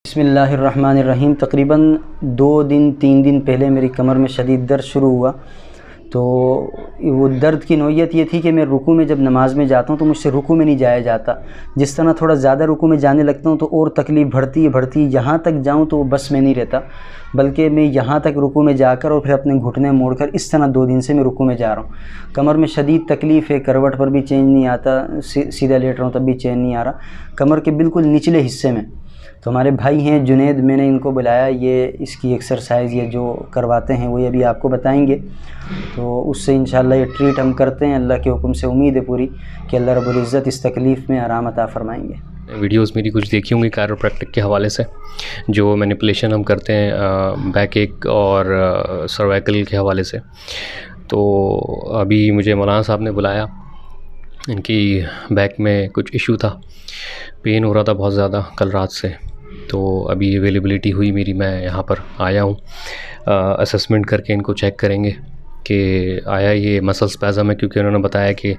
बिस्मिल्लाहिर्रहमानिर्रहीम। तकरीबन 2 दिन 3 दिन पहले मेरी कमर में शदीद दर्द शुरू हुआ। तो वो दर्द की नौइयत ये थी कि मैं रुकू में जब नमाज़ में जाता हूँ तो मुझसे रुकू में नहीं जाया जाता। जिस तरह थोड़ा ज़्यादा रुकू में जाने लगता हूँ तो और तकलीफ़ बढ़ती यहाँ तक जाऊँ तो बस में नहीं रहता, बल्कि मैं यहाँ तक रुकू में जाकर और फिर अपने घुटने मोड़कर इस तरह 2 दिन से मैं रुकू में जा रहा हूँ। कमर में शदीद तकलीफ़ है, करवट पर भी चैन नहीं आता, सीधा लेट रहा हूँ तब भी चैन नहीं आ रहा, कमर के बिल्कुल निचले हिस्से में। तो हमारे भाई हैं जुनैद, मैंने इनको बुलाया, ये इसकी एक्सरसाइज़ ये जो करवाते हैं वो अभी आपको बताएंगे। तो उससे इंशाल्लाह ये ट्रीट हम करते हैं। अल्लाह के हुक्म से उम्मीद है पूरी कि अल्लाह रब्बुल इज़्ज़त इस तकलीफ़ में आराम अता फ़रमाएंगे। वीडियोस मेरी कुछ देखी होंगी कायरोप्रैक्टिक के हवाले से, जो मैनिपुलेशन हम करते हैं बैक एक और सर्वाइकल के हवाले से। तो अभी मुझे मौलाना साहब ने बुलाया, इनकी बैक में कुछ इशू था, पेन हो रहा था बहुत ज़्यादा कल रात से। तो अभी अवेलेबिलिटी हुई मेरी, मैं यहाँ पर आया हूँ। असेसमेंट करके इनको चेक करेंगे कि आया ये मसल स्पैज़म है, क्योंकि उन्होंने बताया कि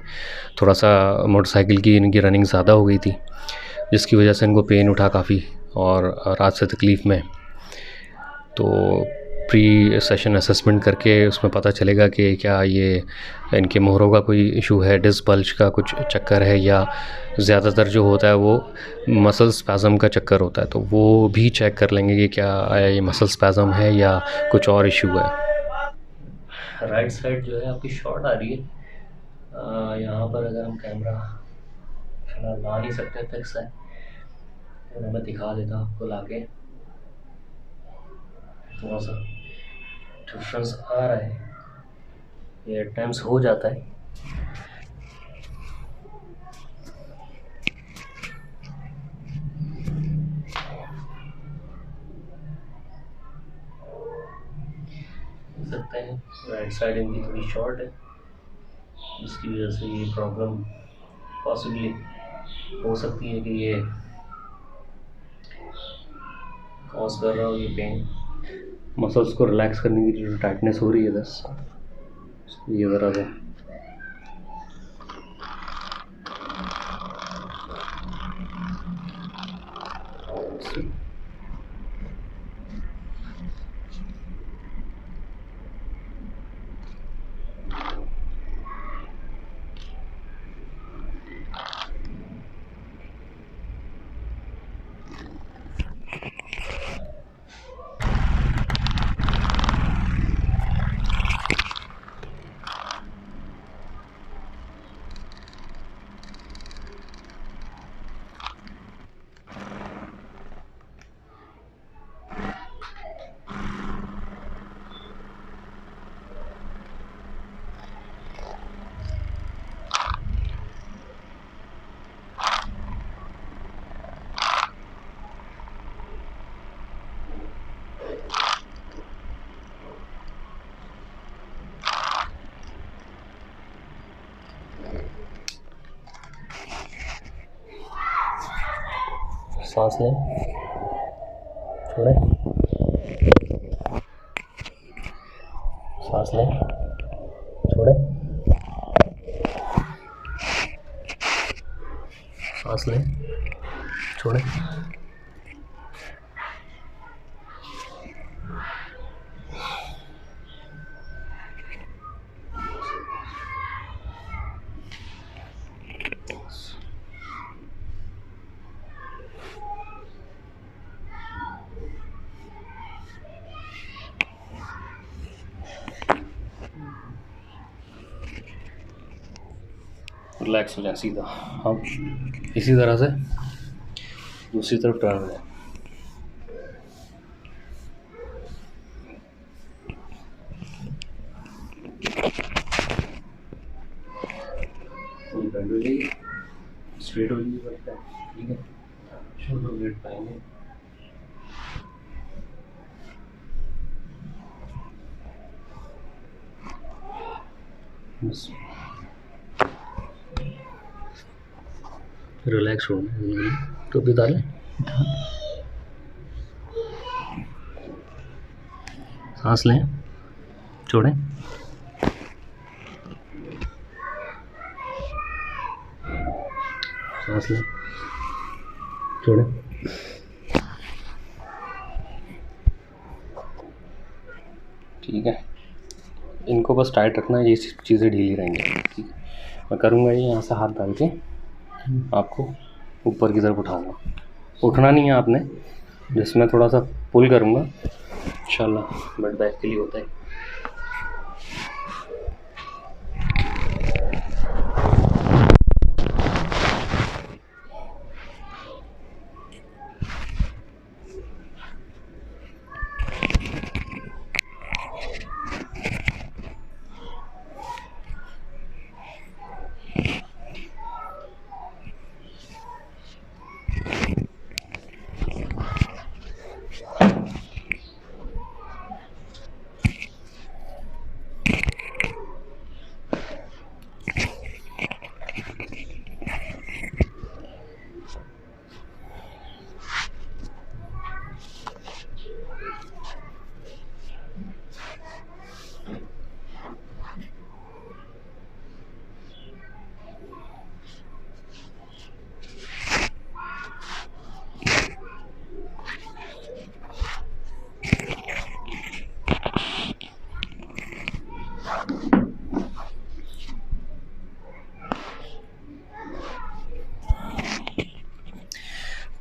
थोड़ा सा मोटरसाइकिल की इनकी रनिंग ज़्यादा हो गई थी, जिसकी वजह से इनको पेन उठा काफ़ी और रात से तकलीफ़ में। तो प्री सेशन असेसमेंट करके उसमें पता चलेगा कि क्या ये इनके मोहरों का कोई इशू है, डिस्क बल्ज का कुछ चक्कर है, या ज़्यादातर जो होता है वो मसल स्पैज़म का चक्कर होता है। तो वो भी चेक कर लेंगे कि क्या ये मसल स्पैज़म है या कुछ और इशू है। राइट साइड जो है आपकी शॉर्ट आ रही है, यहाँ पर अगर हम कैमरा फिलहाल ला नहीं सकते फिक्स है, तो मैं दिखा देता आपको लाके। थोड़ा सा डिफरेंस आ रहा है, ये एट टाइम्स हो जाता है। देख सकते हैं राइट साइड इनकी थोड़ी शॉर्ट है, जिसकी वजह से ये प्रॉब्लम पॉसिबली हो सकती है कि ये कॉज कर रहा हो ये पेन। मसल्स को रिलैक्स करने की जो टाइटनेस हो रही है बस ये ज़रा सा सांस लें, छोड़ें, सांस लें, छोड़ें, सांस लें, छोड़ें। रिलैक्स हो जाए सीधा। हम इसी तरह से दूसरी तरफ टर्न हो जाए। बेंड हो जाइए, स्ट्रेट हो जाइए, ठीक है। शोल्डर ब्लेड पाएंगे, बस रिलैक्स हो तो भी डालें, सांस लें, छोड़ें, सांस लें, छोड़ें। ठीक है, इनको बस टाइट रखना, ये चीज़ें ढीली रहेंगी। ठीक है, मैं करूँगा ये यहाँ से हाथ डाल के आपको ऊपर की तरफ उठाऊँगा। उठना नहीं है आपने, जिसमें थोड़ा सा पुल करूँगा इंशाल्लाह बेड बैक के लिए होता है।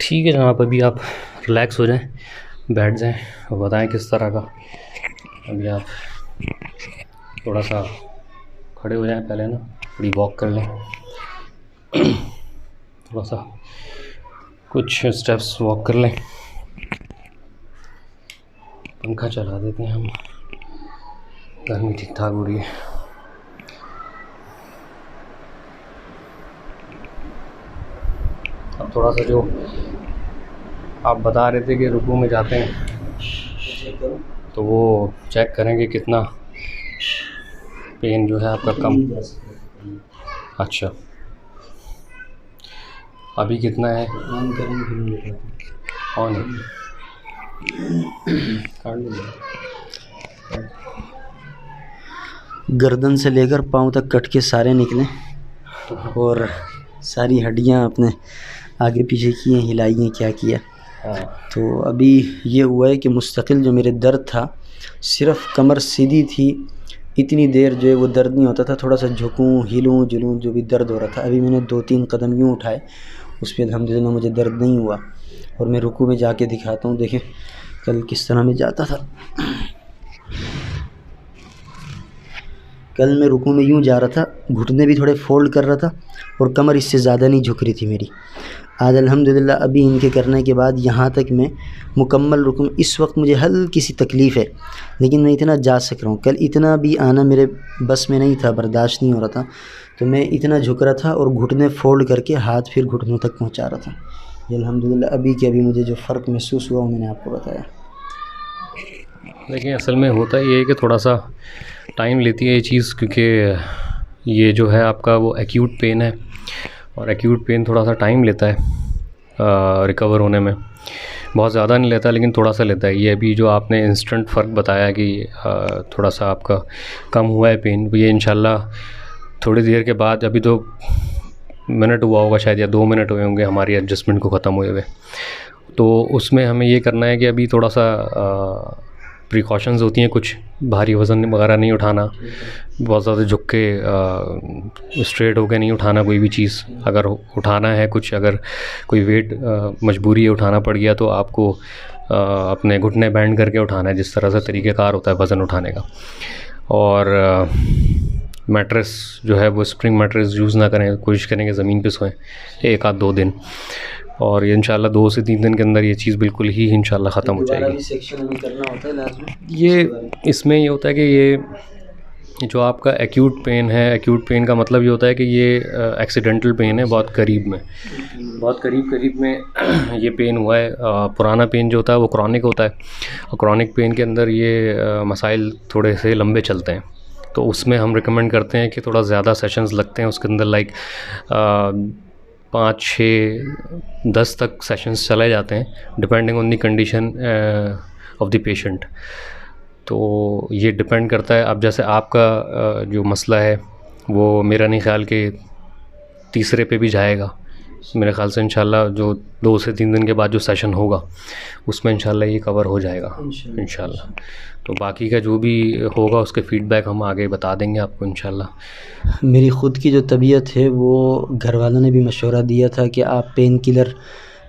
ठीक है जनाब, अभी आप रिलैक्स हो जाएं, बैठ जाएं और बताएं किस तरह का। अभी आप थोड़ा सा खड़े हो जाएं, पहले ना थोड़ी वॉक कर लें, थोड़ा सा कुछ स्टेप्स वॉक कर लें। पंखा चला देते हैं हम, गर्मी ठीक ठाक हो रही है। अब थोड़ा सा जो आप बता रहे थे कि रुकू में जाते हैं तो वो चेक करेंगे कितना पेन जो है आपका कम। अच्छा, अभी कितना है? ऑन है। गर्दन से लेकर पाँव तक कट के सारे निकले और सारी हड्डियां अपने आगे पीछे किए, हिलाई हैं, क्या किया। तो अभी ये हुआ है कि मुस्तकिल जो मेरे दर्द था, सिर्फ कमर सीधी थी इतनी देर जो है वो दर्द नहीं होता था। थोड़ा सा झुकूं, हिलूं जुलूं, जो भी दर्द हो रहा था। अभी मैंने 2-3 कदम यूँ उठाए, उस पर अल्हम्दुलिल्लाह मुझे दर्द नहीं हुआ। और मैं रुकू में जाके दिखाता हूँ, देखें कल किस तरह मैं जाता था। कल मैं रुकू में यूँ जा रहा था, घुटने भी थोड़े फोल्ड कर रहा था और कमर इससे ज़्यादा नहीं झुक रही थी मेरी। आज अल्हम्दुलिल्लाह अभी इनके करने के बाद यहाँ तक मैं मुकम्मल रुकूँ। इस वक्त मुझे हल्की सी तकलीफ़ है, लेकिन मैं इतना जा सक रहा हूँ। कल इतना भी आना मेरे बस में नहीं था, बर्दाश्त नहीं हो रहा था, तो मैं इतना झुक रहा था और घुटने फोल्ड करके हाथ फिर घुटनों तक पहुँचा रहा था। ये अल्हम्दुलिल्लाह अभी के अभी मुझे जो फ़र्क महसूस हुआ वो मैंने आपको बताया। देखिए असल में होता ये है कि थोड़ा सा टाइम लेती है ये चीज़, क्योंकि ये जो है आपका वो एक्यूट पेन है और एक्यूट पेन थोड़ा सा टाइम लेता है रिकवर होने में। बहुत ज़्यादा नहीं लेता लेकिन थोड़ा सा लेता है। ये अभी जो आपने इंस्टेंट फ़र्क बताया कि थोड़ा सा आपका कम हुआ है पेन, ये इंशाल्लाह थोड़ी देर के बाद, अभी तो मिनट हुआ होगा शायद या 2 मिनट हुए होंगे हमारी एडजस्टमेंट को ख़त्म हुए हुए, तो उसमें हमें ये करना है कि अभी थोड़ा सा प्रिकॉशंस होती हैं, कुछ भारी वज़न वगैरह नहीं उठाना, बहुत ज़्यादा झुक के स्ट्रेट होकर नहीं उठाना कोई भी चीज़। अगर उठाना है कुछ, अगर कोई वेट मजबूरी है उठाना पड़ गया तो आपको अपने घुटने बैंड करके उठाना है, जिस तरह से तरीक़ेकार होता है वज़न उठाने का। और मैट्रेस जो है वो स्प्रिंग मैट्रेस यूज़ ना करें, कोशिश करेंगे ज़मीन पे सोएं 1-2 दिन, और ये इंशाल्लाह 2 से 3 दिन के अंदर ये चीज़ बिल्कुल ही इंशाल्लाह ख़त्म हो जाएगी। सेक्शन हमें करना होता है इलाज में। ये इसमें ये होता है कि ये जो आपका एक्यूट पेन है, एक्यूट पेन का मतलब ये होता है कि ये एक्सीडेंटल पेन है, बहुत करीब में ये पेन हुआ है। पुराना पेन जो होता है वो क्रॉनिक होता है, और क्रॉनिक पेन के अंदर ये मसाइल थोड़े से लंबे चलते हैं, तो उसमें हम रिकमेंड करते हैं कि थोड़ा ज़्यादा सेशंस लगते हैं उसके अंदर, लाइक 5, 6, 10 तक सेशंस चले जाते हैं depending on the condition of the patient. तो ये डिपेंड करता है। अब जैसे आपका जो मसला है वो मेरा नहीं ख्याल कि तीसरे पे भी जाएगा, मेरे ख़्याल से इंशाल्लाह जो 2 से 3 दिन के बाद जो सेशन होगा उसमें इंशाल्लाह ये कवर हो जाएगा इंशाल्लाह। तो बाकी का जो भी होगा उसके फ़ीडबैक हम आगे बता देंगे आपको इंशाल्लाह। मेरी ख़ुद की जो तबीयत है वो घर वालों ने भी मशवरा दिया था कि आप पेन किलर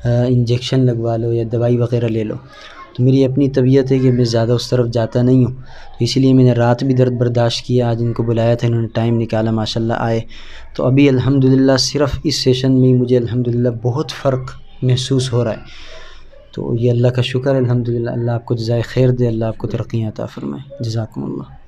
इंजेक्शन लगवा लो या दवाई वग़ैरह ले लो। तो मेरी अपनी तबीयत है कि मैं ज़्यादा उस तरफ जाता नहीं हूँ, तो इसीलिए मैंने रात भी दर्द बर्दाश्त किया। आज इनको बुलाया था, इन्होंने टाइम निकाला, माशाल्लाह आए। तो अभी अल्हम्दुलिल्लाह सिर्फ़ इस सेशन में ही मुझे अल्हम्दुलिल्लाह बहुत फ़र्क महसूस हो रहा है। तो ये अल्लाह का शुक्र है अल्हम्दुलिल्लाह। अल्लाह आपको जज़ाए खैर दे, अल्लाह आपको तरक्कियाँ अता फ़रमाए। जज़ाकुमुल्लाह।